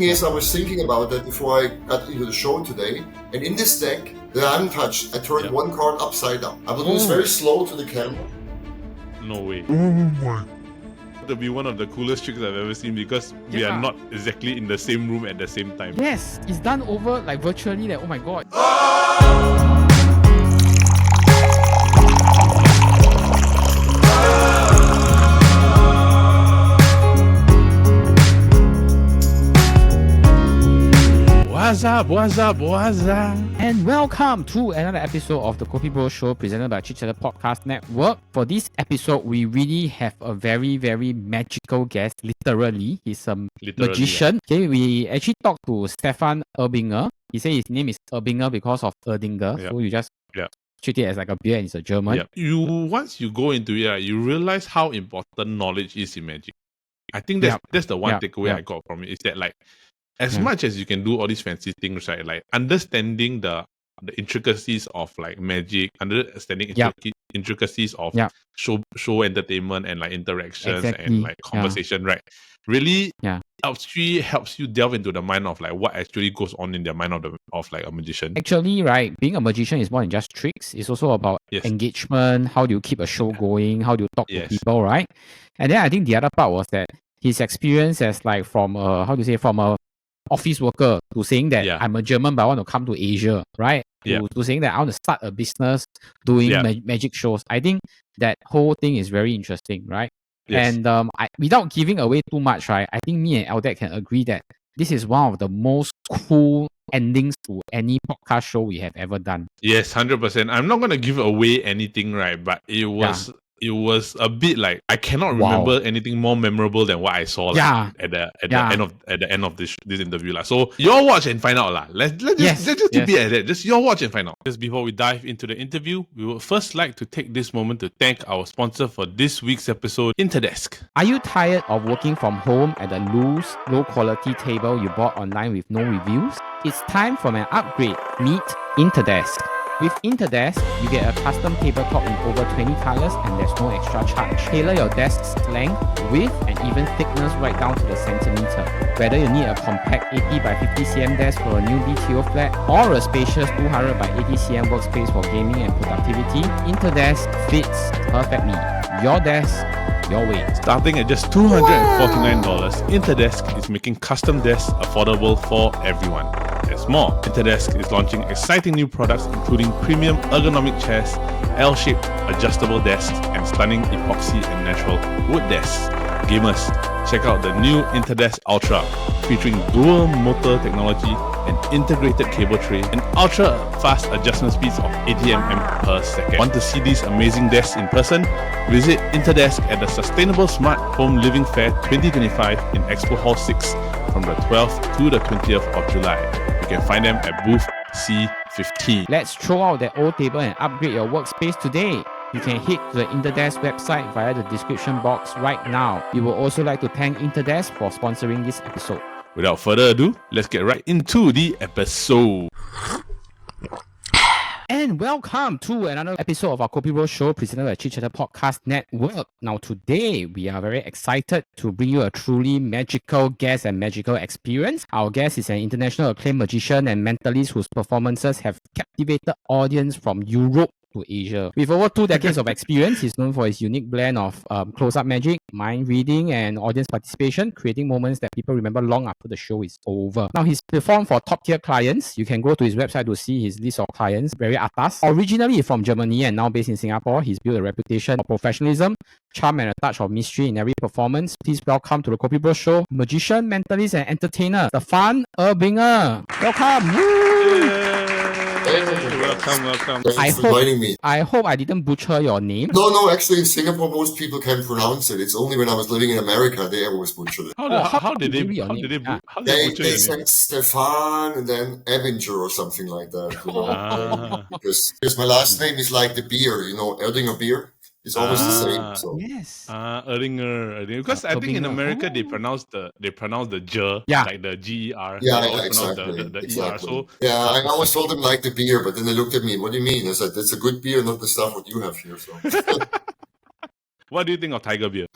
is, I was thinking about that before I got into the show today, and in this deck that I haven't touched, I turned one card upside down. I will do this very slow to the camera. No way. Oh my. That'll be one of the coolest tricks I've ever seen because we are not exactly in the same room at the same time. Yes, it's done over like virtually. Like, oh my god. What's up? And welcome to another episode of the KopiBros Show presented by Chit Podcast Network. For this episode, we really have a very, very magical guest. Literally, he's a magician. Okay, we actually talked to Stefan Ebinger. He said his name is Ebinger because of Erdinger. Yep. So you just Yep. treat it as like a beer and it's a German. Yep. Once you go into it, you realize how important knowledge is in magic. I think that's the one takeaway I got from it is that like as much as you can do all these fancy things, right? Like understanding the intricacies of like magic, understanding intricacies of show entertainment and like interactions and like conversation, right? Really helps you delve into the mind of like what actually goes on in the mind of like a magician. Actually, right, being a magician is more than just tricks. It's also about engagement. How do you keep a show going? How do you talk to people, right? And then I think the other part was that his experience as like from a office worker to saying that I'm a German but I want to come to Asia, right? To saying that I want to start a business doing magic shows. I think that whole thing is very interesting, right? Yes. And without giving away too much, right? I think me and Eldad can agree that this is one of the most cool endings to any podcast show we have ever done. Yes, 100%. I'm not gonna give away anything, right? But it was a bit like I cannot remember anything more memorable than what I saw at the end of this interview. So y'all watch and find out. Let's just keep it at that. Just y'all watch and find out. Just before we dive into the interview, we would first like to take this moment to thank our sponsor for this week's episode, Interdesk. Are you tired of working from home at a loose, low quality table you bought online with no reviews? It's time for an upgrade. Meet Interdesk. With Interdesk, you get a custom tabletop in over 20 colors and there's no extra charge. Tailor your desk's length, width, and even thickness right down to the centimeter. Whether you need a compact 80 by 50 cm desk for a new BTO flat or a spacious 200 by 80 cm workspace for gaming and productivity, Interdesk fits perfectly. Your desk, your way. Starting at just $249, Interdesk is making custom desks affordable for everyone. There's more. Interdesk is launching exciting new products including premium ergonomic chairs, L-shaped adjustable desks, and stunning epoxy and natural wood desks. Gamers, check out the new Interdesk Ultra, featuring dual motor technology, an integrated cable tray, and ultra-fast adjustment speeds of 80 mm per second. Want to see these amazing desks in person? Visit Interdesk at the Sustainable Smart Home Living Fair 2025 in Expo Hall 6 from the 12th to the 20th of July. You can find them at Booth C15. Let's throw out that old table and upgrade your workspace today. You can head to the Interdesk website via the description box right now. We would also like to thank Interdesk for sponsoring this episode. Without further ado, let's get right into the episode. And welcome to another episode of our KopiBros Show presented by Chit Podcast Network. Now today, we are very excited to bring you a truly magical guest and magical experience. Our guest is an international acclaimed magician and mentalist whose performances have captivated audience from Europe to Asia. With over 2 decades of experience, he's known for his unique blend of close-up magic, mind reading, and audience participation, creating moments that people remember long after the show is over. Now, he's performed for top-tier clients. You can go to his website to see his list of clients, very atas. Originally from Germany and now based in Singapore, he's built a reputation of professionalism, charm, and a touch of mystery in every performance. Please welcome to the KopiBros Show, magician, mentalist, and entertainer, Stefan Ebinger. Welcome! Welcome. Thanks for inviting me. I hope I didn't butcher your name. No, actually in Singapore most people can pronounce it. It's only when I was living in America they always butchered it. How did they butcher They said Stefan and then Ebinger or something like that. You know? Because my last name is like the beer, Erdinger beer. It's almost the same. So. Yes. Erdinger. Because I think in America they pronounce the J, like the GER. Exactly. ER. So I always told them like the beer, but then they looked at me. What do you mean? I said that's a good beer, not the stuff what you have here. So. What do you think of Tiger beer?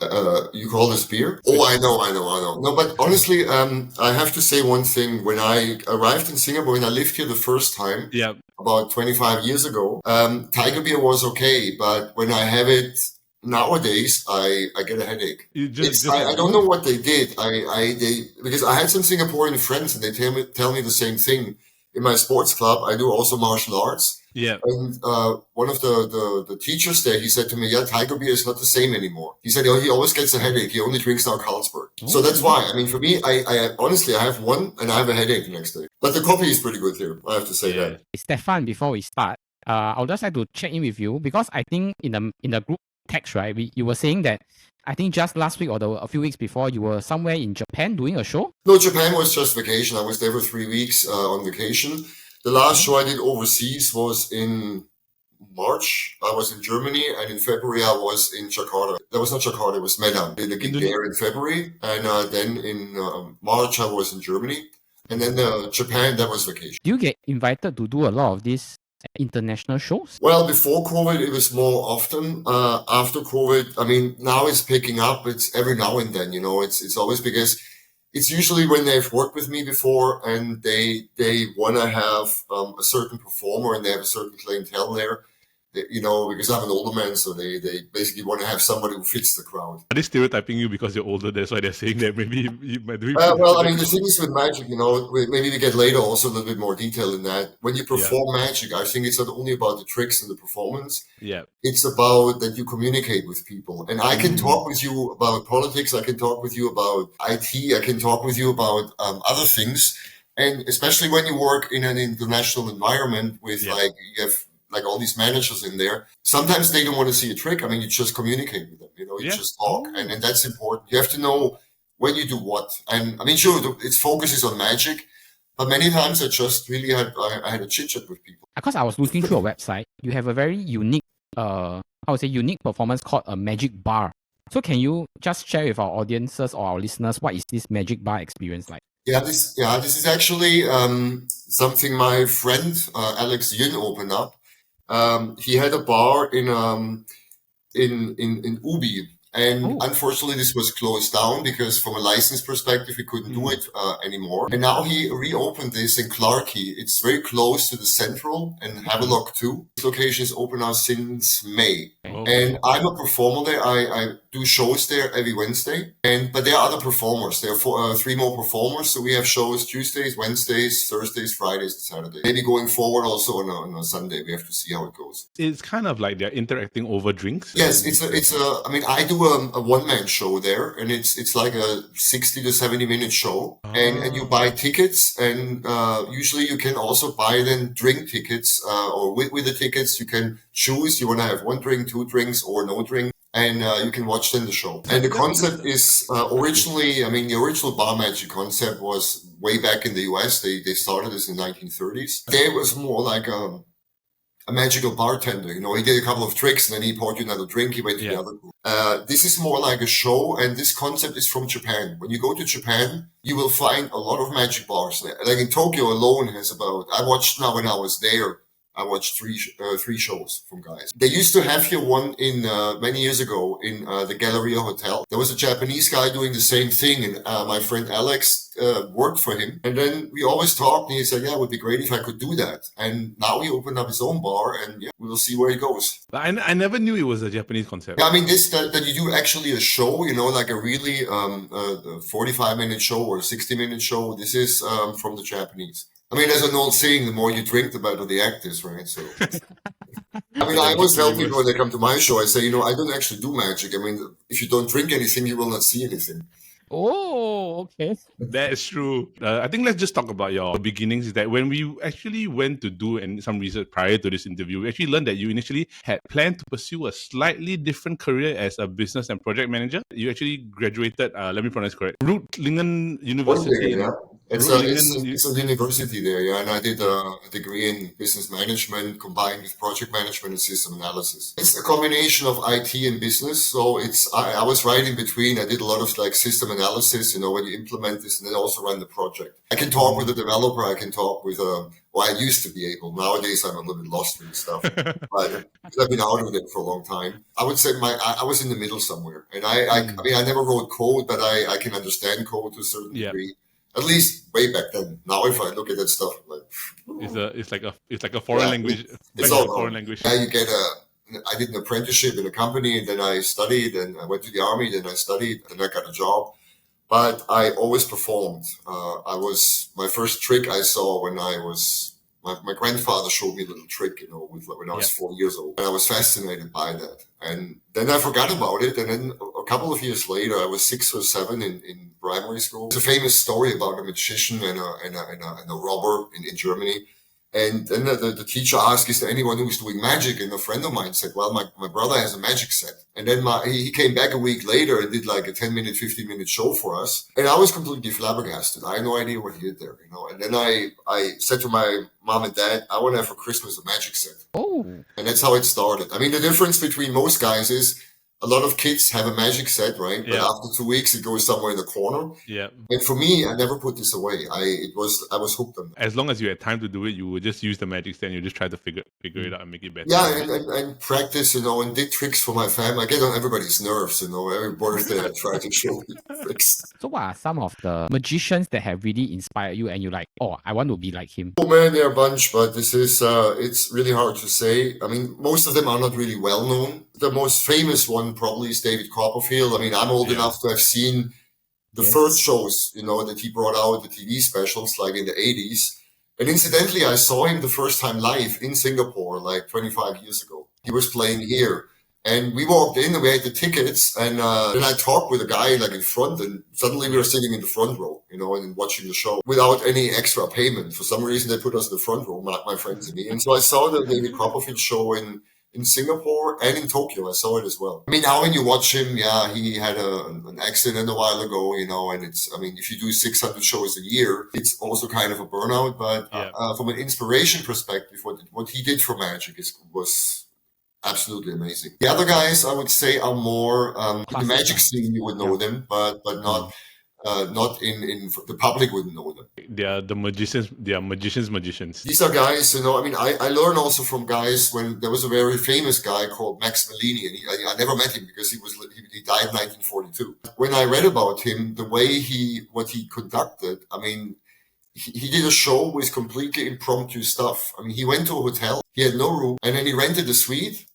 You call this beer? Oh, I know. No, but honestly, I have to say one thing. When I arrived in Singapore, when I lived here the first time, Yeah. about 25 years ago, Tiger beer was okay, but when I have it nowadays, I get a headache. I don't know what they did. Because I had some Singaporean friends and they tell me the same thing. In my sports club, I do also martial arts. Yeah. And one of the teachers there, he said to me, yeah, Tiger beer is not the same anymore. He said, oh, he always gets a headache. He only drinks now Carlsberg. So that's why. I mean, for me, I honestly, I have one and I have a headache the next day. But the coffee is pretty good here. I have to say that. Stefan, before we start, I would just like to check in with you because I think in the group text, right, you were saying that I think just last week or a few weeks before, you were somewhere in Japan doing a show? No, Japan was just vacation. I was there for 3 weeks on vacation. The last show I did overseas was in March. I was in Germany, and in February I was in Jakarta. That was not Jakarta, it was Medan. I did a gig there in February, and then in March I was in Germany. And then Japan, that was vacation. Do you get invited to do a lot of these international shows? Well, before COVID, it was more often. After COVID, I mean, now it's picking up. It's every now and then, it's always because it's usually when they've worked with me before and they want to have a certain performer and they have a certain clientele there. Because I'm an older man, so they basically want to have somebody who fits the crowd. Are they stereotyping you because you're older? That's why they're saying that maybe you might do it. Well, I mean, the thing is with magic, maybe we get later also a little bit more detail in that. When you perform magic, I think it's not only about the tricks and the performance. Yeah. It's about that you communicate with people. And I can talk with you about politics. I can talk with you about IT. I can talk with you about other things. And especially when you work in an international environment with you have like all these managers in there. Sometimes they don't want to see a trick. I mean, you just communicate with them, you just talk. And that's important. You have to know when you do what. And I mean, sure, its focus is on magic, but many times I just really had a chit-chat with people. Because I was looking through a website, you have a very unique, unique performance called a magic bar. So can you just share with our audiences or our listeners, what is this magic bar experience like? Yeah, this is actually something my friend Alex Yin opened up. He had a bar in Ubi, and unfortunately this was closed down because from a license perspective we couldn't do it anymore. And now he reopened this in Clarkey. It's very close to the Central and Havelock too. This location is open now since May. And I'm a performer there. I do shows there every Wednesday. But there are other performers. There are 3 more performers. So we have shows Tuesdays, Wednesdays, Thursdays, Fridays, and Saturdays. Maybe going forward also on a Sunday. We have to see how it goes. It's kind of like they're interacting over drinks. Yes, I mean, I do a one-man show there, and it's like a 60 to 70-minute show. And you buy tickets, and usually you can also buy then drink tickets, or with the tickets you can choose. You want to have 1 drink, 2 drinks, or no drink. And you can watch then the show. And the concept is originally, I mean, the original bar magic concept was way back in the US. They started this in the 1930s. There was more like a magical bartender. He did a couple of tricks and then he poured you another drink. He went to the other group. This is more like a show, and this concept is from Japan. When you go to Japan, you will find a lot of magic bars there. Like in Tokyo alone I watched now when I was there, I watched 3 shows from guys. They used to have here one in many years ago in the Galleria Hotel. There was a Japanese guy doing the same thing, and my friend Alex worked for him. And then we always talked, and he said, "Yeah, it would be great if I could do that." And now he opened up his own bar, and we'll see where it goes. I never knew it was a Japanese concept. Yeah, I mean, that you do actually a show, like a really 45-minute show or a 60-minute show. This is from the Japanese. I mean, there's an old saying, the more you drink, the better the act is, right? So, I mean, I always tell people when they come to my show, I say, I don't actually do magic. I mean, if you don't drink anything, you will not see anything. Oh, okay. That is true. I think let's just talk about your beginnings. Is that when we actually went to do some research prior to this interview, we actually learned that you initially had planned to pursue a slightly different career as a business and project manager. You actually graduated, let me pronounce correct, Reutlingen University It's Bro, a and it's then it's a university there, yeah, and I did a degree in business management combined with project management and system analysis. It's a combination of IT and business, so I was right in between. I did a lot of like system analysis, when you implement this, and then also run the project. I can talk with a developer. I can talk with well, I used to be able. Nowadays, I'm a little bit lost with stuff, but I've been out of it for a long time. I would say I was in the middle somewhere, and I mean, I never wrote code, but I can understand code to a certain yeah, degree. At least way back then. Now, if I look at that stuff, I'm like, it's like a foreign language. it's Back all to foreign gone. language. Yeah, I did an apprenticeship in a company, and then I studied, and I went to the army, then I studied, and I got a job. But I always performed. My first trick I saw when my grandfather showed me a little trick, when I was 4 years old. And I was fascinated by that. And then I forgot about it. And then a couple of years later, I was 6 or 7 in primary school. There's a famous story about a magician and a robber in Germany. And then the teacher asked, is there anyone who's doing magic? And a friend of mine said, well, my brother has a magic set. And then he came back a week later and did like a 10-minute, 15-minute show for us. And I was completely flabbergasted. I had no idea what he did there, And then I said to my mom and dad, I want to have for Christmas a magic set. Oh. And that's how it started. I mean, the difference between most guys is a lot of kids have a magic set, right? But after 2 weeks, it goes somewhere in the corner. Yeah. And for me, I never put this away. I was hooked on that. As long as you had time to do it, you would just use the magic set and you just try to figure it out and make it better. Yeah, and practice, and did tricks for my family. I get on everybody's nerves, every birthday I try to show tricks. So what are some of the magicians that have really inspired you and you're like, oh, I want to be like him? Oh man, there are a bunch, but this is, it's really hard to say. I mean, most of them are not really well known. The most famous one probably is David Copperfield. I mean, I'm old enough to have seen the first shows, that he brought out, the TV specials, like in the 80s. And incidentally, I saw him the first time live in Singapore, like 25 years ago. He was playing here. And we walked in and we had the tickets. And then I talked with a guy like in front, and suddenly we were sitting in the front row, and watching the show without any extra payment. For some reason, they put us in the front row, my friends and me. And so I saw the David Copperfield show in Singapore and in Tokyo. I saw it as well. I mean, now when you watch him, he had an accident a while ago, and if you do 600 shows a year, it's also kind of a burnout. But from an inspiration perspective, what he did for magic was absolutely amazing. The other guys, I would say, are more in the magic scene. You would know them, but not. Not in the public wouldn't know them. They are the magicians. They are magicians. These are guys, I learned also from guys when there was a very famous guy called Max Malini, and I never met him because he died in 1942. When I read about him, the way what he conducted, I mean, he did a show with completely impromptu stuff. I mean, he went to a hotel, he had no room, and then he rented a suite.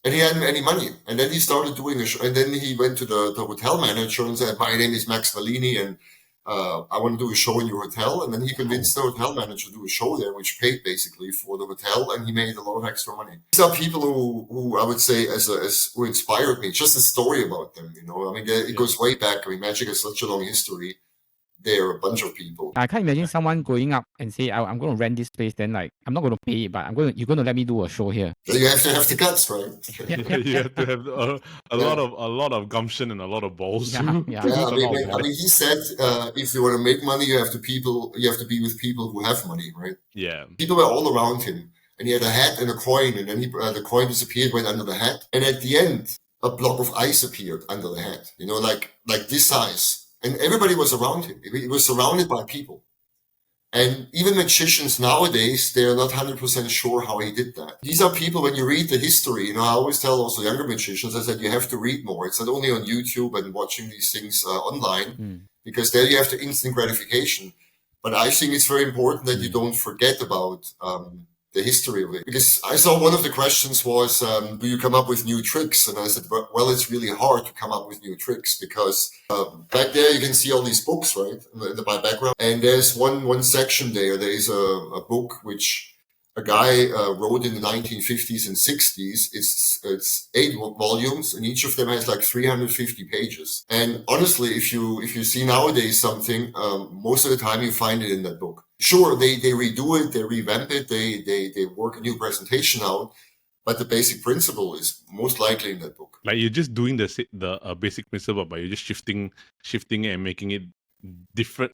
And he hadn't any money. And then he started doing a show. And then he went to the hotel manager and said, my name is Max Malini, and I want to do a show in your hotel. And then he convinced the hotel manager to do a show there, which paid basically for the hotel. And he made a lot of extra money. These are people who I would say who inspired me. Just a story about them, I mean, it goes way back. I mean, magic has such a long history. There are a bunch of people. I can't imagine someone going up and say, I'm going to rent this space. Then I'm not going to pay it, but you're going to let me do a show here. You have to have the guts, right? You have to have a lot of gumption and a lot of balls. I mean, he said, if you want to make money, you have to be with people who have money, right? Yeah. People were all around him, and he had a hat and a coin, and then the coin disappeared, went under the hat, and at the end, a block of ice appeared under the hat. Like this size. And everybody was around him. He was surrounded by people. And even magicians nowadays, they're not 100% sure how he did that. These are people, when you read the history, I always tell also younger magicians, I said, you have to read more. It's not only on YouTube and watching these things online, because there you have the instant gratification. But I think it's very important that you don't forget about the history of it. Because I saw one of the questions was, do you come up with new tricks? And I said, well, it's really hard to come up with new tricks because back there you can see all these books, right, in my background. And there's one section there. There is a book which a guy wrote in the 1950s and 60s. It's 8 volumes, and each of them has like 350 pages. And honestly, if you see nowadays something, most of the time you find it in that book. Sure, they redo it, they revamp it, they work a new presentation out, but the basic principle is most likely in that book. Like you're just doing the basic principle, but you're just shifting it and making it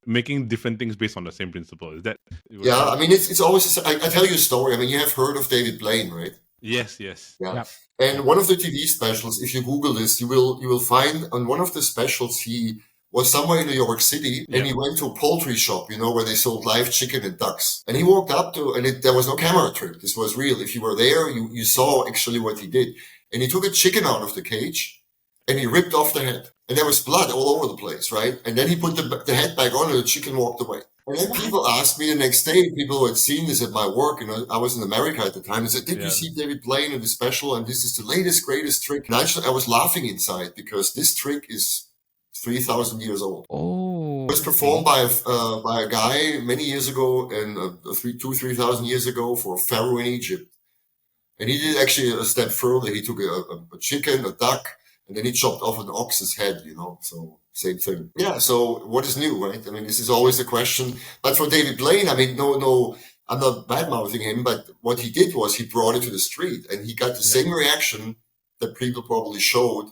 making different things based on the same principle. Is that? Yeah, I mean, it's always. I tell you a story. I mean, you have heard of David Blaine, right? Yes. Yeah. Yep. And one of the TV specials, if you Google this, you will find on one of the specials he was somewhere in New York City, and he went to a poultry shop, where they sold live chicken and ducks. And he walked up to, and there was no camera trick. This was real. If you were there, you saw actually what he did. And he took a chicken out of the cage, and he ripped off the head. And there was blood all over the place, right? And then he put the head back on, and the chicken walked away. And then people asked me the next day, people who had seen this at my work, I was in America at the time, they said, did you see David Blaine in the special? And this is the latest, greatest trick. And actually, I was laughing inside because this trick is 3,000 years old. Oh. It was performed by a guy many years ago, and 3,000 years ago for a pharaoh in Egypt. And he did actually a step further. He took a chicken, a duck, and then he chopped off an ox's head, so same thing. Yeah, so what is new, right? I mean, this is always the question. But for David Blaine, I mean, no, I'm not bad-mouthing him, but what he did was he brought it to the street, and he got the same reaction that people probably showed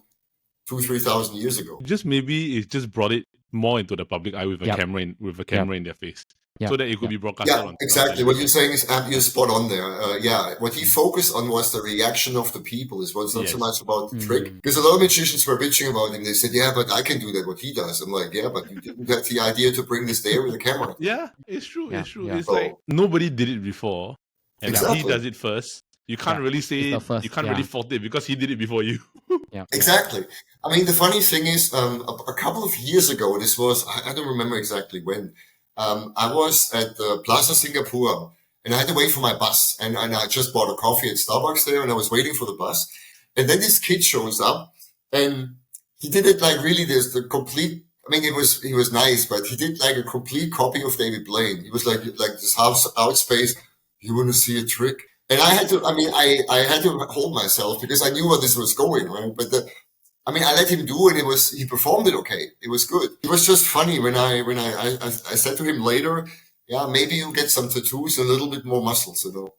3,000 years ago. Maybe it just brought it more into the public eye with a camera in their face. So that it could be broadcasted on. Exactly. What you're saying is you're spot on there. What he focused on was the reaction of the people. It was not so much about the trick. Because a lot of magicians were bitching about him. They said, yeah, but I can do that, what he does. I'm like, yeah, but you didn't get the idea to bring this there with a camera. Yeah, it's true. It's true. Yeah. It's like nobody did it before. And he does it first. You can't really say, you can't really fault it because he did it before you. Exactly. I mean, the funny thing is, a couple of years ago, this was, I don't remember exactly when, I was at the Plaza Singapore, and I had to wait for my bus, and I just bought a coffee at Starbucks there, and I was waiting for the bus, and then this kid shows up, and he did it like really the complete. I mean, he was nice, but he did like a complete copy of David Blaine. He was like this half out space. You want to see a trick? And I had to. I mean, I had to hold myself because I knew where this was going, right? But I let him do it. He performed it okay. It was good. It was just funny when I said to him later, yeah, maybe you get some tattoos and a little bit more muscles, And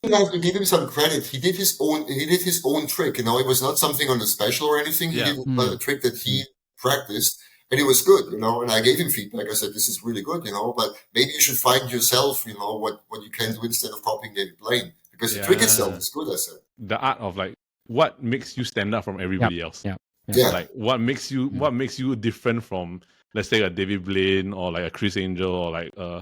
you have to give him some credit. He did his own trick. It was not something on the special or anything. He did a trick that he practiced, and it was good, And I gave him feedback. I said, this is really good, But maybe you should find yourself, what you can do instead of copying David Blaine, because the trick itself is good. I said the art of what makes you stand out from everybody else? Like what makes you different from, let's say, a David Blaine or like a Chris Angel or like a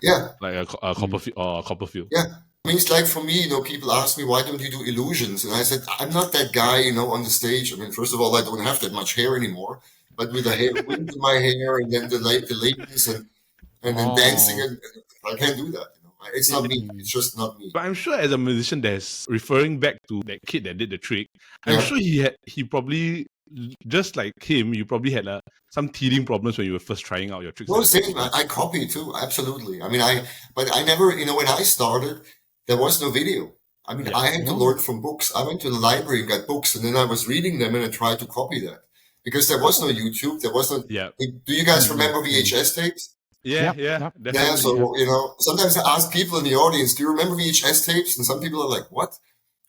Copperfield. Yeah. I mean, it's like for me, people ask me, why don't you do illusions? And I said, I'm not that guy, on the stage. I mean, first of all, I don't have that much hair anymore, but with the hair, wind in my hair, and then the ladies and then dancing, and I can't do that. It's not me. It's just not me. But I'm sure as a musician that's referring back to that kid that did the trick, I'm sure he probably, just like him, you probably had some teething problems when you were first trying out your tricks. Well, same. I copy too. Absolutely. I mean, but I never, when I started, there was no video. I mean, I had to learn from books. I went to the library and got books, and then I was reading them and I tried to copy that because there was no YouTube. There wasn't. Yeah. Do you guys remember VHS tapes? Yeah. So, sometimes I ask people in the audience, do you remember VHS tapes? And some people are like, what?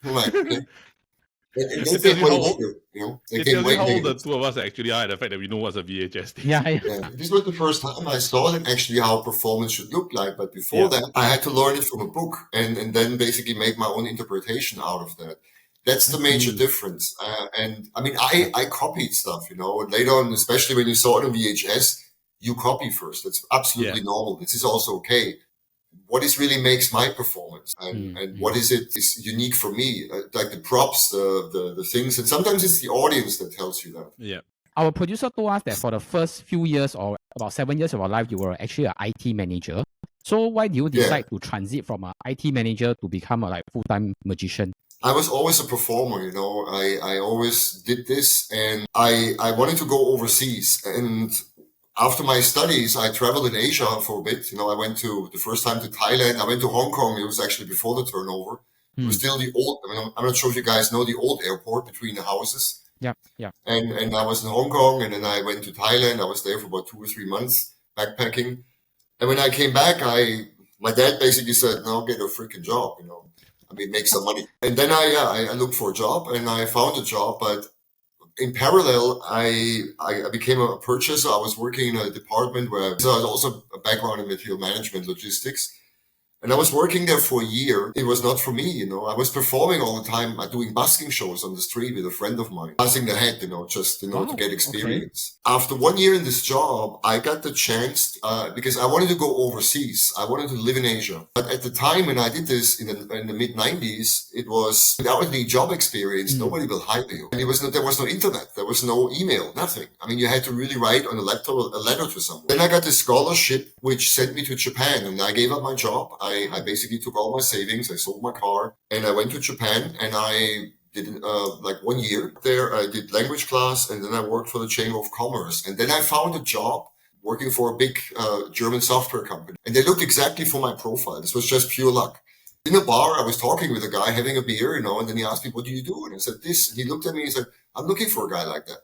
I'm like, okay. And they came way later, They came way how old later. the two of us actually are, the fact that we know what's a VHS tape. Yeah. This was the first time I saw actually how performance should look like. But before that, I had to learn it from a book and then basically make my own interpretation out of that. That's the major difference. And I mean, I copied stuff, and later on, especially when you saw it on VHS, you copy first. That's absolutely normal. This is also okay. What really makes my performance, and what is unique for me, like the props, the things, and sometimes it's the audience that tells you that. Yeah. Our producer told us that for the first few years or about 7 years of our life, you were actually an IT manager. So why do you decide to transit from an IT manager to become a full-time magician? I was always a performer, I always did this, and I wanted to go overseas. And after my studies, I traveled in Asia for a bit. I went the first time to Thailand. I went to Hong Kong. It was actually before the turnover. It was still the old, I'm not sure if you guys know the old airport between the houses. Yeah. And I was in Hong Kong, and then I went to Thailand. I was there for about 2 or 3 months backpacking. And when I came back, my dad basically said, no, get a freaking job, make some money. And then I looked for a job, and I found a job, but in parallel, I became a purchaser. I was working in a department where so I had also a background in material management, logistics. And I was working there for a year. It was not for me, you know. I was performing all the time, doing busking shows on the street with a friend of mine, passing the hat, you know, just, you know, to get experience. Okay. After 1 year in this job, I got the chance, because I wanted to go overseas. I wanted to live in Asia. But at the time when I did this in the mid-90s, it was without any job experience, nobody will hire you. And there was no internet. There was no email, nothing. I mean, you had to really write on a laptop a letter to someone. Then I got this scholarship, which sent me to Japan, and I gave up my job. I basically took all my savings, I sold my car, and I went to Japan, and I did like 1 year there. I did language class, and then I worked for the Chamber of Commerce. And then I found a job working for a big German software company. And they looked exactly for my profile. This was just pure luck. In a bar, I was talking with a guy having a beer, you know, and then he asked me, "What do you do?" And I said, "This." And he looked at me and he said, "I'm looking for a guy like that."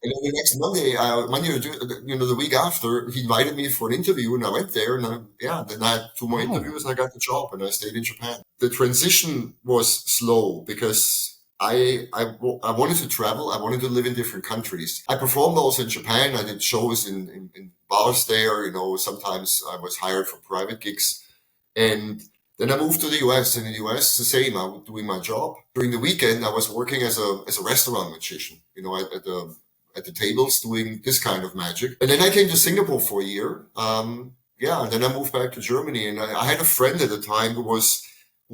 And then the next Monday, the week after, he invited me for an interview, and I went there, and then I had 2 more interviews, and I got the job, and I stayed in Japan. The transition was slow because I wanted to travel. I wanted to live in different countries. I performed also in Japan. I did shows in bars there. You know, sometimes I was hired for private gigs, and then I moved to the US, and in the US, the same. I was doing my job. During the weekend, I was working as a restaurant magician, you know, at the tables doing this kind of magic. And then I came to Singapore for a year. And then I moved back to Germany. And I had a friend at the time who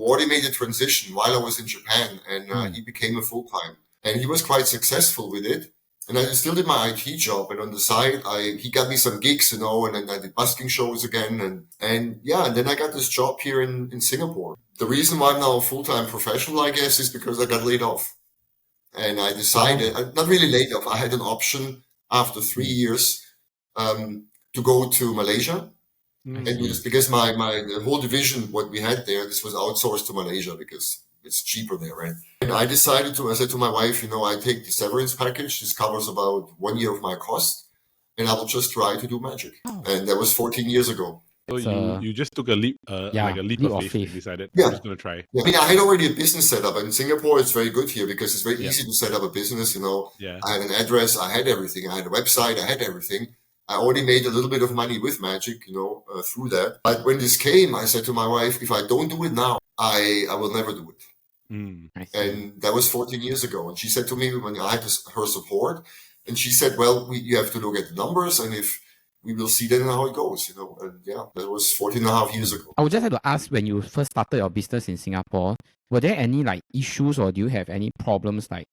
already made the transition while I was in Japan. And he became a full-time. And he was quite successful with it. And I still did my IT job. And on the side, he got me some gigs, you know, and then I did busking shows again. And then I got this job here in Singapore. The reason why I'm now a full-time professional, I guess, is because I got laid off. And I decided, not really laid off, I had an option after 3 years to go to Malaysia and do this, because the whole division, what we had there, this was outsourced to Malaysia because it's cheaper there, right? And I said to my wife, you know, I take the severance package. This covers about 1 year of my cost, and I will just try to do magic. And that was 14 years ago. So you just took a leap, like a leap of faith. And decided, I'm just going to try. Yeah. I mean, I had already a business set up. In Singapore, it's very good here because it's very easy to set up a business, you know. Yeah. I had an address, I had everything. I had a website, I had everything. I already made a little bit of money with magic, you know, through that. But when this came, I said to my wife, if I don't do it now, I will never do it. And that was 14 years ago. And she said to me, when I had her support, and she said, well, you have to look at the numbers, and if we will see then how it goes, you know. And that was 14 and a half years ago. I would just have to ask, when you first started your business in Singapore, were there any like issues, or do you have any problems like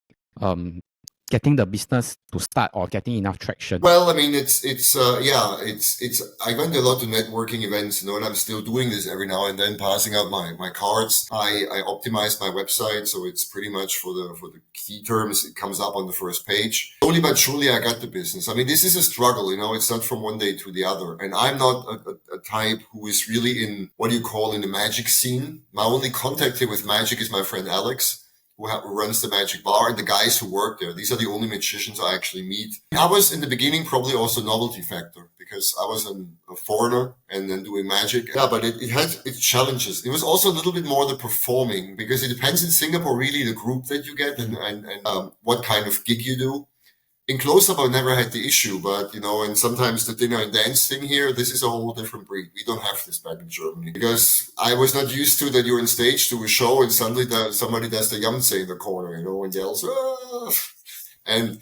getting the business to start or getting enough traction? Well, I mean, it's I went a lot to networking events, you know, and I'm still doing this every now and then, passing out my cards. I optimized my website, so it's pretty much for the key terms, it comes up on the first page. Slowly but surely, I got the business. I mean, this is a struggle, you know, it's not from one day to the other. And I'm not a type who is really in in the magic scene. My only contact here with magic is my friend Alex, who runs the magic bar, and the guys who work there. These are the only magicians I actually meet. I was in the beginning probably also novelty factor because I was a foreigner and then doing magic. Yeah, but it had its challenges. It was also a little bit more the performing, because it depends in Singapore really the group that you get and what kind of gig you do. In close-up, I never had the issue, but, you know, and sometimes the dinner and dance thing here, this is a whole different breed. We don't have this back in Germany because I was not used to that you're on stage to a show and suddenly somebody does the yamse in the corner, you know, and yells, "Ah!" And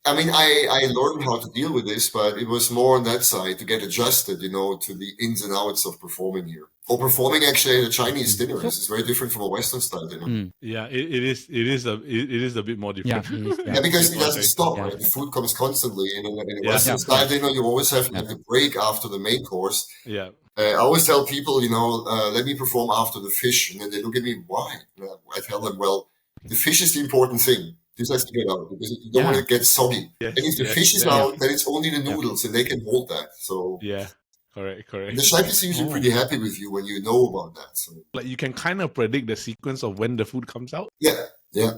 I mean, I learned how to deal with this, but it was more on that side to get adjusted, you know, to the ins and outs of performing here. Or performing actually at a Chinese dinner. This is very different from a Western style dinner. Yeah, it is a bit more different. Yeah, because it doesn't stop, right? The food comes constantly. In a Western style dinner, you always have like a break after the main course. Yeah. I always tell people, you know, let me perform after the fish. And then they look at me, why? I tell them, well, the fish is the important thing. This has to get out because you don't want to get soggy. Yes, and if the fish is out, then it's only the noodles and they can hold that. So correct. The chef is usually pretty happy with you when you know about that. So like you can kind of predict the sequence of when the food comes out. Yeah.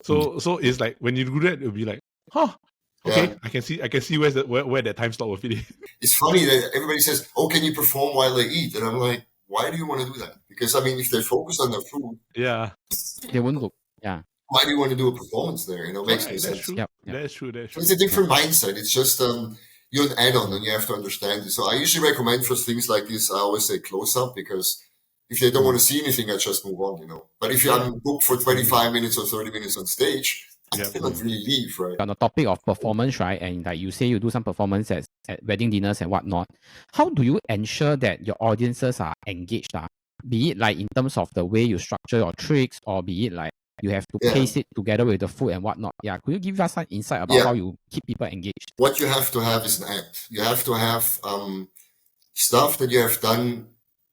So it's like when you do that, it'll be like, okay, I can see where that time slot will fit in. It's funny that everybody says, "Oh, can you perform while they eat?" And I'm like, why do you want to do that? Because I mean, if they focus on their food, they won't look. Yeah. why do you want to do a performance there? You know, makes no Correct, sense. that's true. Yep. That's true. That's So true. it's a different mindset. It's just you're an add-on and you have to understand it. So I usually recommend for things like this, I always say close up, because if they don't want to see anything, I just move on, you know. But if I'm booked for 25 minutes or 30 minutes on stage, I cannot really leave, right? On the topic of performance, right? And like you say, you do some performance at wedding dinners and whatnot. How do you ensure that your audiences are engaged? Be it like in terms of the way you structure your tricks, or be it like you have to pace it together with the food and whatnot. Yeah, could you give us some insight about how you keep people engaged? What you have to have is an act. You have to have stuff that you have done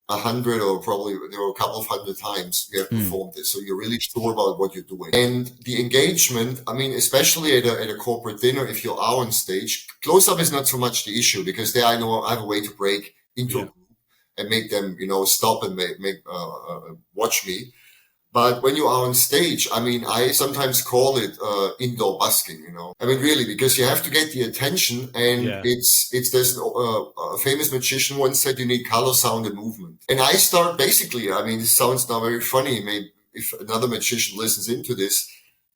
100 or probably a couple of 100 times. You have performed this, so you're really sure about what you're doing. And the engagement, I mean, especially at a corporate dinner, if you are on stage, close up is not so much the issue, because there I know I have a way to break into a group and make them, you know, stop and watch me. But when you are on stage, I mean, I sometimes call it indoor busking, you know. I mean, really, because you have to get the attention, and there's a famous magician once said you need color, sound, and movement. And I start basically, I mean, this sounds now very funny, maybe if another magician listens into this,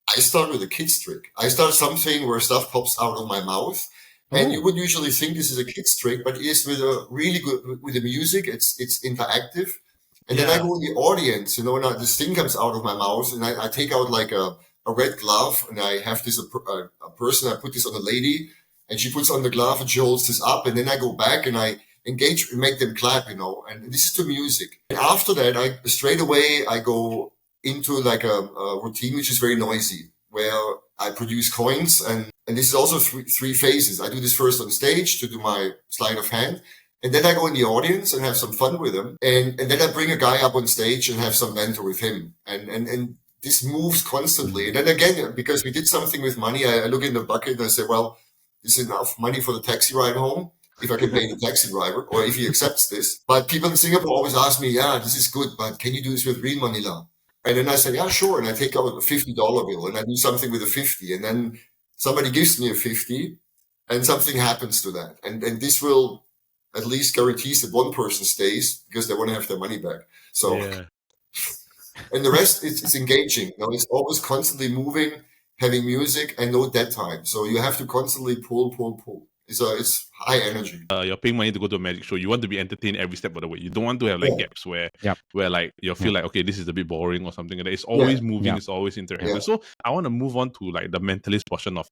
I start with a kid's trick. I start something where stuff pops out of my mouth. And you would usually think this is a kid's trick, but it is with a really good, with the music, it's interactive. And then I go in the audience, you know, and this thing comes out of my mouth, and I take out like a red glove, and I have this, a person, I put this on a lady, and she puts on the glove and she holds this up, and then I go back and I engage and make them clap, you know, and this is to music. And after that, I go into like a routine, which is very noisy, where I produce coins, and this is also three phases. I do this first on stage to do my sleight of hand. And then I go in the audience and have some fun with him. And then I bring a guy up on stage and have some banter with him. And this moves constantly. And then again, because we did something with money, I look in the bucket and I say, well, this is enough money for the taxi ride home, if I can pay the taxi driver, or if he accepts this. But people in Singapore always ask me, yeah, this is good, but can you do this with real money now? And then I say, yeah, sure. And I take out a $50 bill and I do something with a 50. And then somebody gives me a 50 and something happens to that. And this will at least guarantees that one person stays because they want to have their money back. So, and the rest it's engaging. You know, it's always constantly moving, having music, and no dead time. So you have to constantly pull. It's high energy. You're paying money to go to a magic show. You want to be entertained every step of the way. You don't want to have like gaps where like you feel like, okay, this is a bit boring or something like that. It's always moving. It's always interactive. So I want to move on to like the mentalist portion of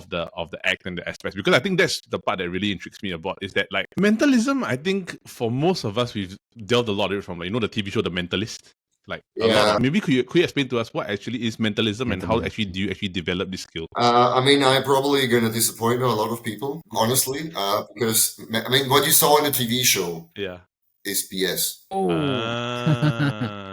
the act and the aspects, because I think that's the part that really intrigues me about, is that like mentalism, I think for most of us, we've delved a lot of it from, like, you know, the TV show The Mentalist. Like a lot. Maybe could you explain to us what actually is mentalism and how actually do you actually develop this skill? I mean, I'm probably going to disappoint a lot of people, honestly, because I mean, what you saw on the TV show is BS.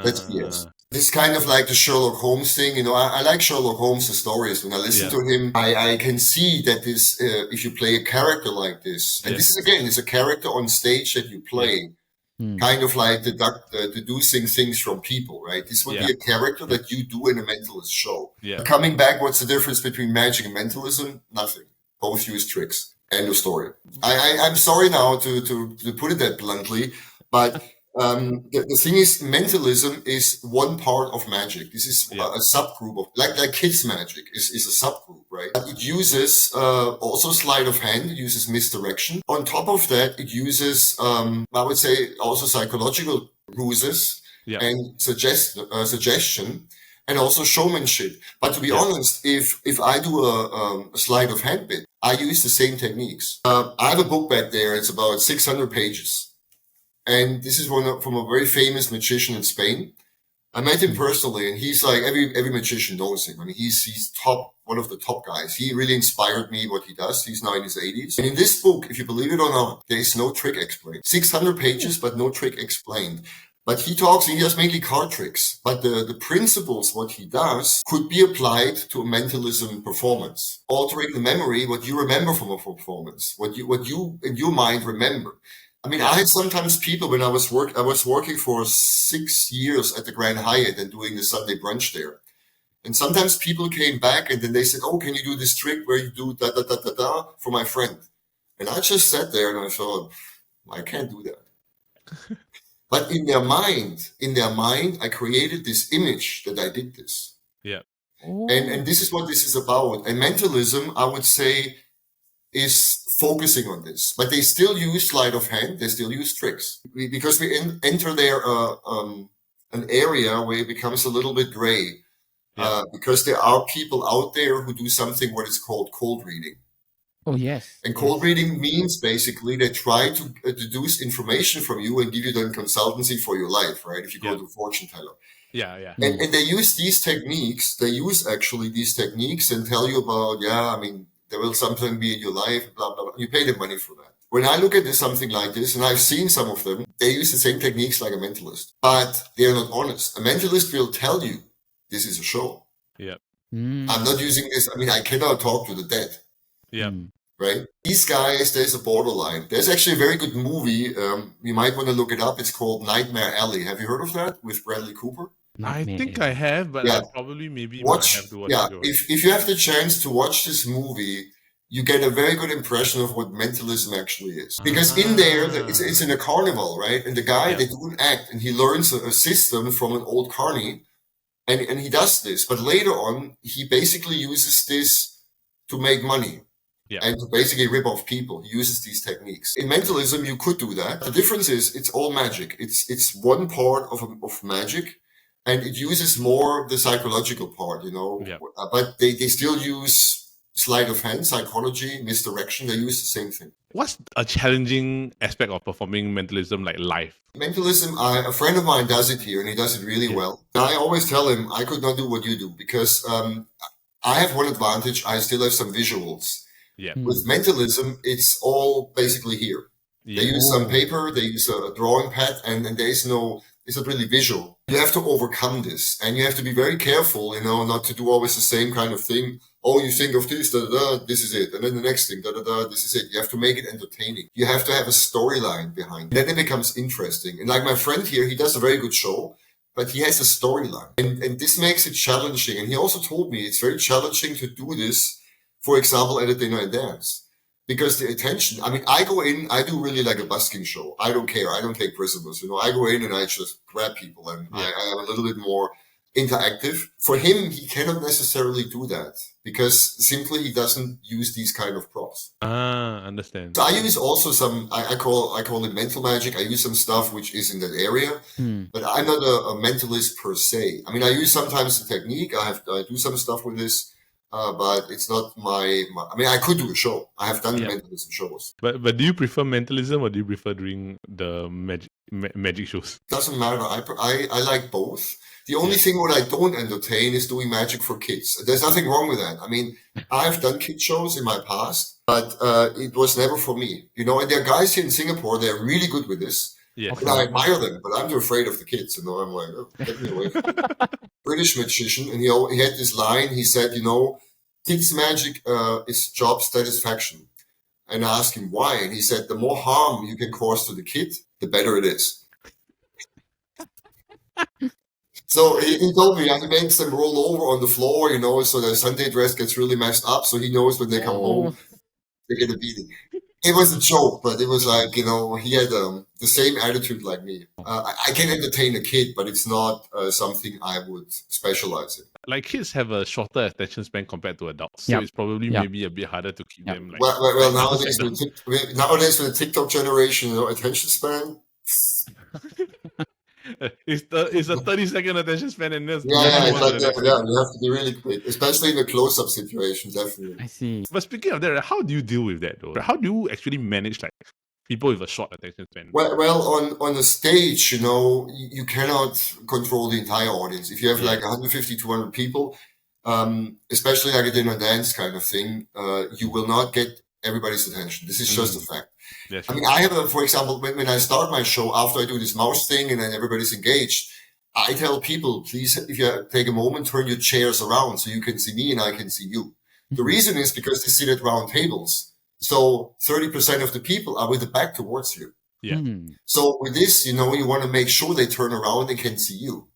That's BS. This is kind of like the Sherlock Holmes thing. You know, I like Sherlock Holmes' stories. When I listen to him, I can see that this, if you play a character like this, and this is, again, it's a character on stage that you play, kind of like deducing things from people, right? This would be a character that you do in a mentalist show. Coming back, what's the difference between magic and mentalism? Nothing. Both use tricks. End of story. I'm sorry now to put it that bluntly, but the thing is, mentalism is one part of magic. This is a subgroup of like kids magic is a subgroup, right? It uses also sleight of hand. It uses misdirection. On top of that, it uses I would say also psychological ruses and suggestion, and also showmanship. But to be honest, if I do a sleight of hand bit, I use the same techniques. I have a book back there. It's about 600 pages. And this is from a very famous magician in Spain. I met him personally, and he's like, every magician knows him. I mean, he's one of the top guys. He really inspired me what he does. He's now in his 80s. And in this book, if you believe it or not, there is no trick explained. 600 pages, but no trick explained. But he does mainly card tricks. But the principles, what he does, could be applied to a mentalism performance. Altering the memory, what you remember from a performance, what you in your mind remember. I mean, I had sometimes people when I was working for 6 years at the Grand Hyatt and doing the Sunday brunch there. And sometimes people came back and then they said, oh, can you do this trick where you do da for my friend? And I just sat there and I thought, I can't do that. But in their mind, I created this image that I did this. Yeah. And this is what this is about. And mentalism, I would say, is focusing on this, but they still use sleight of hand. They still use tricks because we enter there an area where it becomes a little bit gray because there are people out there who do something what is called cold reading. Oh, yes. And cold reading means basically they try to deduce information from you and give you then consultancy for your life, right? If you go to a fortune teller. Yeah. And they use these techniques. They use actually these techniques and tell you about, there will something be in your life, blah, blah, blah. You pay them money for that. When I look at this, something like this, and I've seen some of them, they use the same techniques like a mentalist, but they're not honest. A mentalist will tell you this is a show. Yeah. I'm not using this. I mean, I cannot talk to the dead. Yeah. Right? These guys, there's a borderline. There's actually a very good movie. You might want to look it up. It's called Nightmare Alley. Have you heard of that with Bradley Cooper? I think I have, but I probably maybe watch. Might have to watch it. If you have the chance to watch this movie, you get a very good impression of what mentalism actually is. Because in there, it's in a carnival, right? And the guy, they do an act, and he learns a system from an old carny, and he does this. But later on, he basically uses this to make money. Yeah. And to basically rip off people. He uses these techniques. In mentalism, you could do that. The difference is it's all magic. It's one part of magic, and it uses more the psychological part, Yeah. But they still use sleight of hand, psychology, misdirection. They use the same thing. What's a challenging aspect of performing mentalism like live? Mentalism, a friend of mine does it here, and he does it really well. And I always tell him, I could not do what you do because I have one advantage. I still have some visuals. Yeah. With mentalism, it's all basically here. Yeah. They use some paper, they use a drawing pad, and it's not really visual. You have to overcome this, and you have to be very careful, not to do always the same kind of thing. Oh, you think of this, this is it. And then the next thing, this is it. You have to make it entertaining. You have to have a storyline behind it. Then it becomes interesting. And like my friend here, he does a very good show, but he has a storyline. And this makes it challenging. And he also told me it's very challenging to do this, for example, at a dinner and dance. Because the attention, I mean, I go in, I do really like a busking show. I don't care. I don't take prisoners. I go in and I just grab people, and I am a little bit more interactive. For him, he cannot necessarily do that because simply he doesn't use these kind of props. Understand. So I use also some, I call it mental magic. I use some stuff which is in that area, but I'm not a mentalist per se. I mean, I use sometimes the technique. I do some stuff with this. But it's not my. I mean, I could do a show. I have done mentalism shows. But do you prefer mentalism or do you prefer doing the magic shows? Doesn't matter. I like both. The only thing what I don't entertain is doing magic for kids. There's nothing wrong with that. I mean, I've done kid shows in my past, but it was never for me. And there are guys here in Singapore. They're really good with this. Yeah. And I admire them, but I'm too afraid of the kids. I'm like, oh, get me away. British magician, and he had this line. He said, kids' magic is job satisfaction. And I asked him why, and he said, the more harm you can cause to the kid, the better it is. So he told me, he makes them roll over on the floor, so their Sunday dress gets really messed up. So he knows when they come home, they get a beating. It was a joke, but it was like, he had the same attitude like me. I can entertain a kid, but it's not something I would specialize in. Like kids have a shorter attention span compared to adults, so it's probably maybe a bit harder to keep them. Like, well, nowadays with the TikTok generation, attention span. It's a 30-second attention span, and there's you have to be really quick, especially in a close-up situation. Definitely. I see. But speaking of that, how do you deal with that though? How do you actually manage like people with a short attention span? Well, on a stage, you cannot control the entire audience. If you have like 150, 200 people, especially like a dinner dance kind of thing, you will not get everybody's attention. This is just a fact. Yeah, I mean, I have for example, when I start my show, after I do this mouse thing and then everybody's engaged, I tell people, please, if you take a moment, turn your chairs around so you can see me and I can see you. The reason is because they sit at round tables. So 30% of the people are with the back towards you. Yeah. So with this, you want to make sure they turn around and can see you.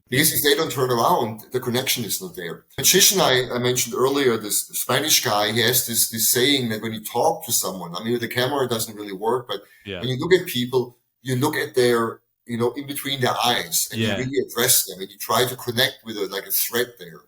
Because if they don't turn around, the connection is not there. Magician, I mentioned earlier, this Spanish guy, he has this saying that when you talk to someone, I mean, with the camera, it doesn't really work, but when you look at people, you look at their, in between their eyes, and you really address them, and you try to connect with like a thread there.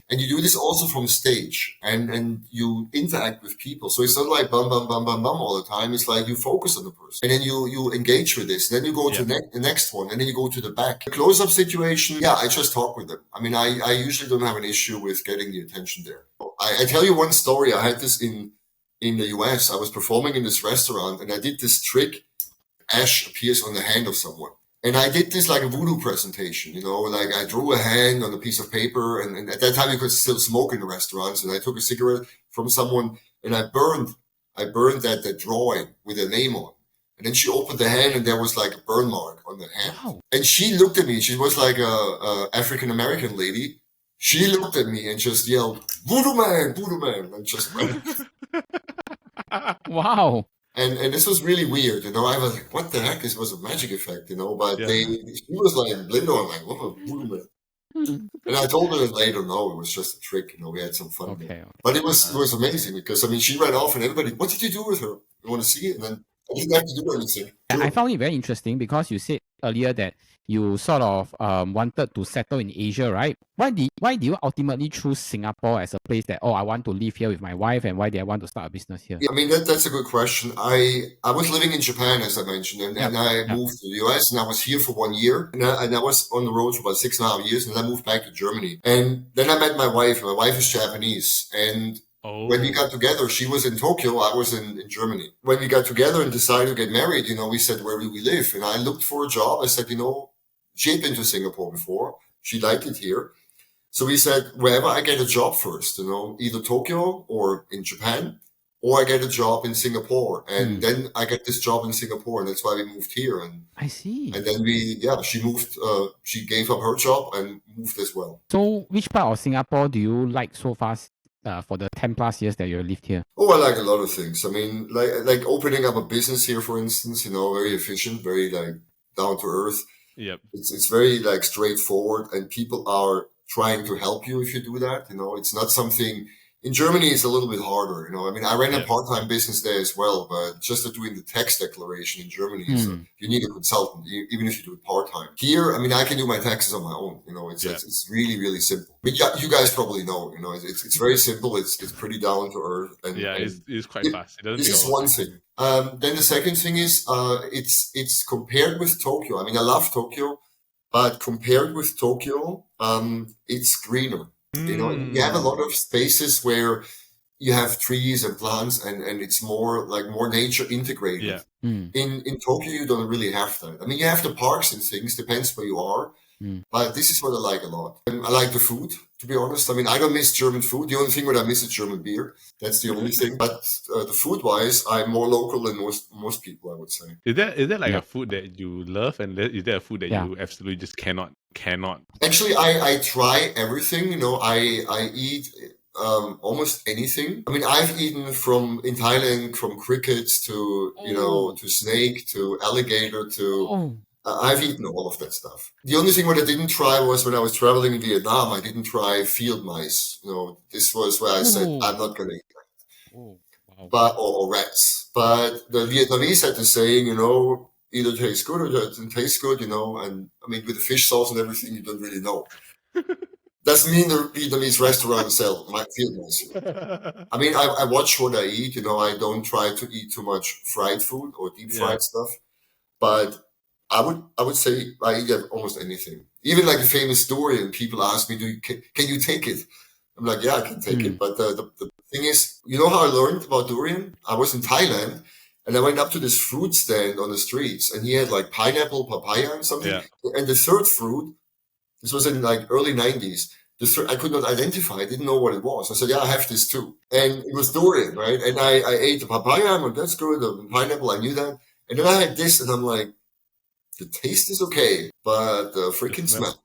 And you do this also from stage, and you interact with people. So it's not like bum, bum, bum, bum, bum all the time. It's like you focus on the person. And then you engage with this. Then you go to the next one, and then you go to the back. The close-up situation, I just talk with them. I mean, I usually don't have an issue with getting the attention there. I tell you one story. I had this in the US. I was performing in this restaurant, and I did this trick. Ash appears on the hand of someone. And I did this like a voodoo presentation, like I drew a hand on a piece of paper, and at that time you could still smoke in the restaurants. And I took a cigarette from someone, and I burned that drawing with a name on. And then she opened the hand, and there was like a burn mark on the hand. Wow. And she looked at me. She was like a African American lady. She looked at me and just yelled, "Voodoo man, and just wow. And this was really weird, I was like, what the heck? This was a magic effect, but she was like, Lindo, I'm like, what a voodoo man. And I told her later, no, it was just a trick, we had some fun. Okay. But it was amazing because, she ran off and everybody, what did you do with her? You want to see it? And then I didn't have to do anything. I found it very interesting because you said earlier that you sort of wanted to settle in Asia, right? Why do you ultimately choose Singapore as a place that, I want to live here with my wife, and why did I want to start a business here? Yeah, I mean, that's a good question. I was living in Japan, as I mentioned, and I moved to the US, and I was here for 1 year, and I was on the road for about 6.5 years, and then I moved back to Germany. And then I met my wife. My wife is Japanese, and when we got together, she was in Tokyo, I was in Germany. When we got together and decided to get married, we said, where do we live? And I looked for a job. I said, she had been to Singapore before. She liked it here. So we said, wherever I get a job first, either Tokyo or in Japan, or I get a job in Singapore. And then I get this job in Singapore, and that's why we moved here. And I see. And then she moved, she gave up her job and moved as well. So which part of Singapore do you like so far for the 10 plus years that you lived here? Oh, I like a lot of things. I mean, like opening up a business here, for instance, very efficient, very down to earth. Yep. It's very straightforward, and people are trying to help you if you do that. It's not something. In Germany, it's a little bit harder. I mean, I ran a part-time business there as well, but just doing the tax declaration in Germany, you need a consultant, even if you do it part-time. Here, I mean, I can do my taxes on my own. It's really, really simple. But you guys probably know. It's very simple. It's pretty down to earth. And it's quite fast. This is one thing. Then the second thing is it's compared with Tokyo. I mean, I love Tokyo, but compared with Tokyo, it's greener. You have a lot of spaces where you have trees and plants, and it's more nature integrated. Yeah. In Tokyo, you don't really have that. I mean, you have the parks and things, depends where you are. But this is what I like a lot. And I like the food, to be honest. I mean, I don't miss German food. The only thing what I miss is German beer. That's the only thing. But the food-wise, I'm more local than most people, I would say. Is there a food that you love, and is there a food that you absolutely just cannot? Actually, I try everything. I eat almost anything. I mean, I've eaten in Thailand from crickets to to snake to alligator to. I've eaten all of that stuff. The only thing what I didn't try was when I was traveling in Vietnam, I didn't try field mice. This was where I said, I'm not going to eat that. Wow. Or rats. But the Vietnamese had the saying, either tastes good or it doesn't taste good, and I mean, with the fish sauce and everything, you don't really know. Doesn't mean the Vietnamese restaurants sell field mice. I mean, I watch what I eat. I don't try to eat too much fried food or deep fried stuff. But I would say I eat almost anything. Even like the famous durian, people ask me, can you take it? I'm like, yeah, I can take it. But the thing is, how I learned about durian? I was in Thailand, and I went up to this fruit stand on the streets, and he had pineapple, papaya, and something. Yeah. And the third fruit, this was in early 90s. I could not identify. I didn't know what it was. I said, yeah, I have this too. And it was durian, right? And I ate the papaya. I'm like, that's good. The pineapple, I knew that. And then I had this, and I'm like, the taste is okay, but the freaking smell,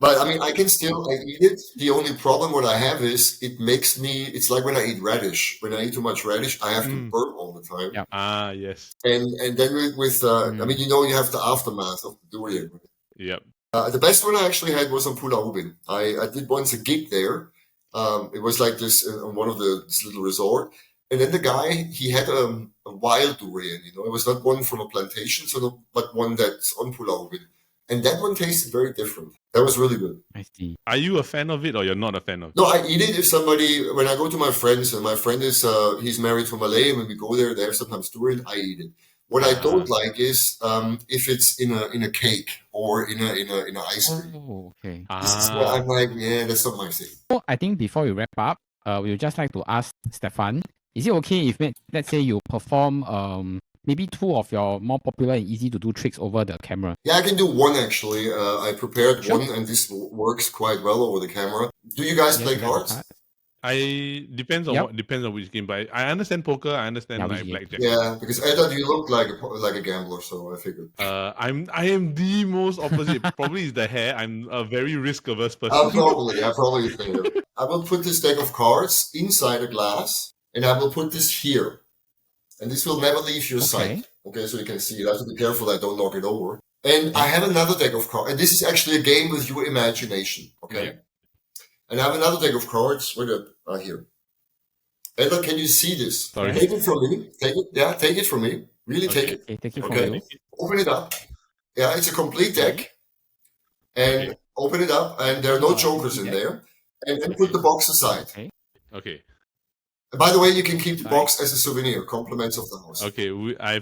But I mean, I can still eat it. The only problem what I have is it's like when I eat radish. When I eat too much radish, I have to burp all the time. Yeah. Ah, yes. And then with I mean, you have the aftermath of the durian. Yep. The best one I actually had was on Pulau Ubin. I did once a gig there. It was like this on one of this little resort. And then the guy, he had a wild durian, it was not one from a plantation, but one that's on Pulau Ubin. And that one tasted very different. That was really good. I see. Are you a fan of it or you're not a fan of it? No, I eat it if when I go to my friends, and my friend is, he's married to Malay, and when we go there, they sometimes do it, I eat it. What I don't like is if it's in a cake or in a ice cream. Oh, okay. This is what I'm like, yeah, that's not my thing. So I think before we wrap up, we would just like to ask Stefan, is it okay if, let's say, you perform maybe 2 of your more popular and easy to do tricks over the camera? Yeah, I can do one actually. I prepared Sure. one, and this works quite well over the camera. Do you guys play cards? Depends on which game, but I understand poker. I understand like blackjack. Yeah, because Edda, you look like a gambler, so I figured. I am the most opposite. Probably is the hair. I'm a very risk averse person. I probably think it. I will put this deck of cards inside a glass, and I will put this here, and this will never leave your sight. Okay, so you can see it. I have to be careful I don't knock it over. And I have another deck of cards, and this is actually a game with your imagination. Okay. Yeah. And I have another deck of cards. Wait up, here. Edda, can you see this? Sorry. Take it from me. Take it. Yeah, take it from me. Really take it. Okay, take it from you. Open it up. Yeah, it's a complete deck. And open it up, and there are no jokers in there. And then put the box aside. Okay. By the way, you can keep the box as a souvenir, compliments of the house. Okay,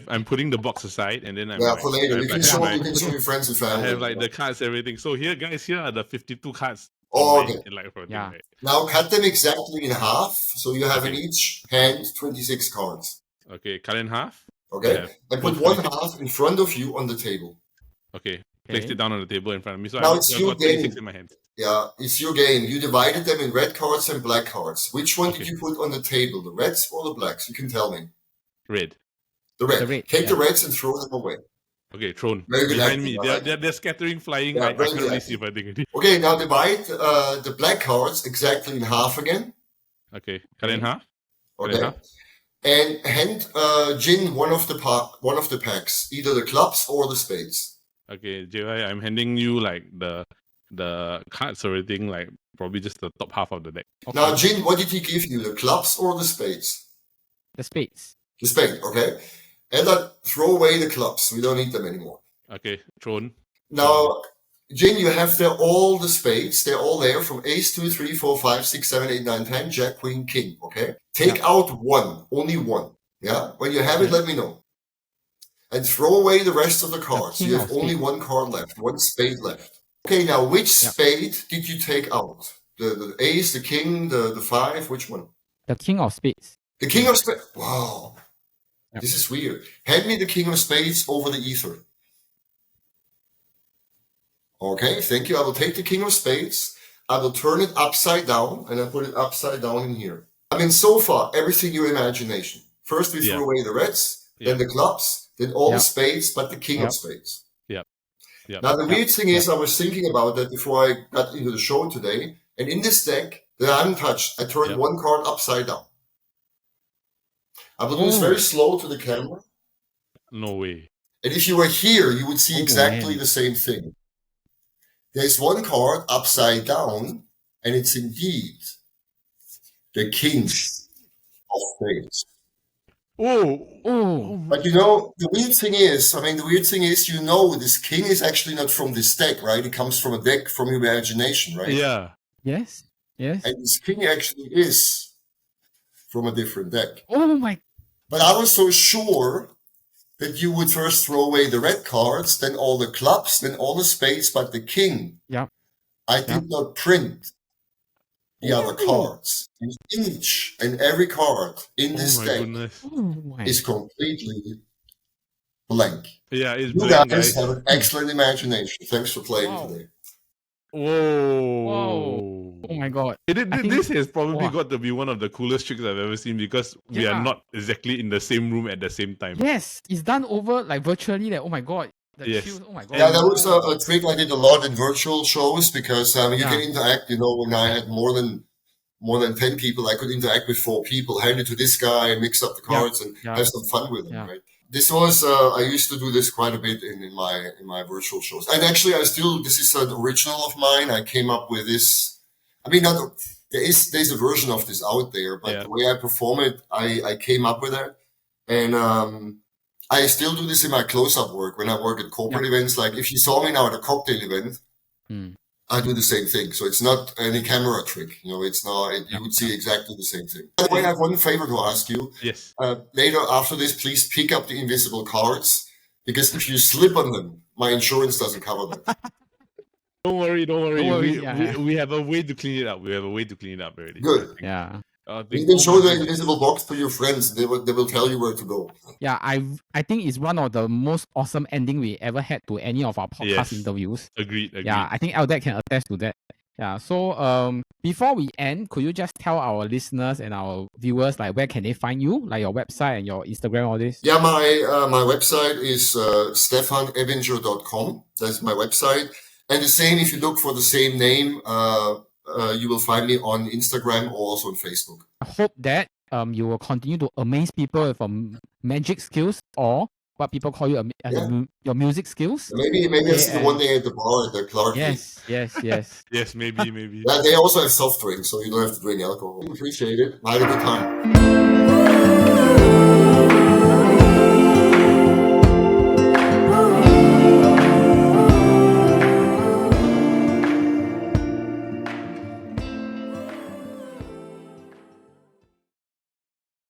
I'm putting the box aside, and then for later. You can show your friends and family. I have like the cards, everything. So here, guys, here are the 52 cards. Oh, okay. Right? Now cut them exactly in half, so you have in each hand 26 cards. Okay, cut in half. Okay, and put one half in front of you on the table. Okay, placed it down on the table in front of me. So now it's your game. 26 in my hand. Yeah, it's your game. You divided them in red cards and black cards. Which one did you put on the table, the reds or the blacks? You can tell me. Red. The red. Take the reds and throw them away. Okay, thrown. Very good. Behind me. They're scattering, flying. I can't really see if I think. Okay, now divide the black cards exactly in half again. Okay, cut in half. Okay. And hand Jin one of the packs, either the clubs or the spades. Okay, JY, I'm handing you like the cards or everything, like probably just the top half of the deck. Okay. Now, Jin, what did he give you? The clubs or the spades? The spades. The spade, okay. And throw away the clubs. We don't need them anymore. Okay, thrown. Now, Jin, you have there all the spades. They're all there from ace, 2, 3, 4, 5, 6, 7, 8, 9, 10, jack, queen, king, okay? Take out one, only one, yeah? When you have it, let me know. And throw away the rest of the cards. You have only one card left, one spade left. Okay, now, which spade did you take out? The ace, the king, the 5, which one? The king of spades. The king of spades. Wow. This is weird. Hand me the king of spades over the ether. Okay, thank you. I will take the king of spades. I will turn it upside down, and I put it upside down in here. I mean, so far, everything your imagination. First, we threw away the reds, then the clubs, then all the spades, but the king of spades. Now, the weird thing is, I was thinking about that before I got into the show today, and in this deck that I haven't touched, I turned one card upside down. I will do this very slow to the camera. No way. And if you were here, you would see exactly the same thing. There's one card upside down, and it's indeed the king of spades. But you know, the weird thing is, this king is actually not from this deck, right? It comes from a deck from your imagination, right? Yeah. Yes. And this king actually is from a different deck. Oh my. But I was so sure that you would first throw away the red cards, then all the clubs, then all the spades, but the king. Yeah. I did not print the other cards. Each and every card in this deck is completely blank. Yeah, it's you blank, guys have an excellent imagination. Thanks for playing today. Whoa. Oh my god. This has probably got to be one of the coolest tricks I've ever seen because we are not exactly in the same room at the same time. Yes, it's done over like virtually. Like, oh my god. Oh my god. Yeah, that was a trick I did a lot in virtual shows because you can interact. You know, when I had more than 10 people, I could interact with 4 people, hand it to this guy, mix up the cards, and have some fun with them. Right? This was I used to do this quite a bit in my virtual shows, and actually this is an original of mine. I came up with this. I mean, there's a version of this out there, but the way I perform it, I came up with it, and I still do this in my close-up work when I work at corporate events. Like if you saw me now at a cocktail event, I do the same thing. So it's not any camera trick. It's not. You would see exactly the same thing. By the way, I have one favor to ask you. Yes. Later after this, please pick up the invisible cards, because if you slip on them, my insurance doesn't cover them. Don't worry. yeah. We have a way to clean it up. Already. Good. Yeah. You can show the invisible box to your friends. They will tell you where to go. Yeah, I think it's one of the most awesome ending we ever had to any of our podcast interviews. Agreed. Yeah, I think Eldad can attest to that. Yeah, so before we end, could you just tell our listeners and our viewers like where can they find you, like your website and your Instagram, all this? Yeah, my website is stefanebinger.com. That's my website. And the same, if you look for the same name, you will find me on Instagram or also on Facebook. I hope that you will continue to amaze people with magic skills, or what people call you your music skills. Maybe it's the one day at the bar at the Clark. Yes. Yes, maybe. Yeah, they also have soft drinks, so you don't have to drink alcohol. Appreciate it. I had a good time.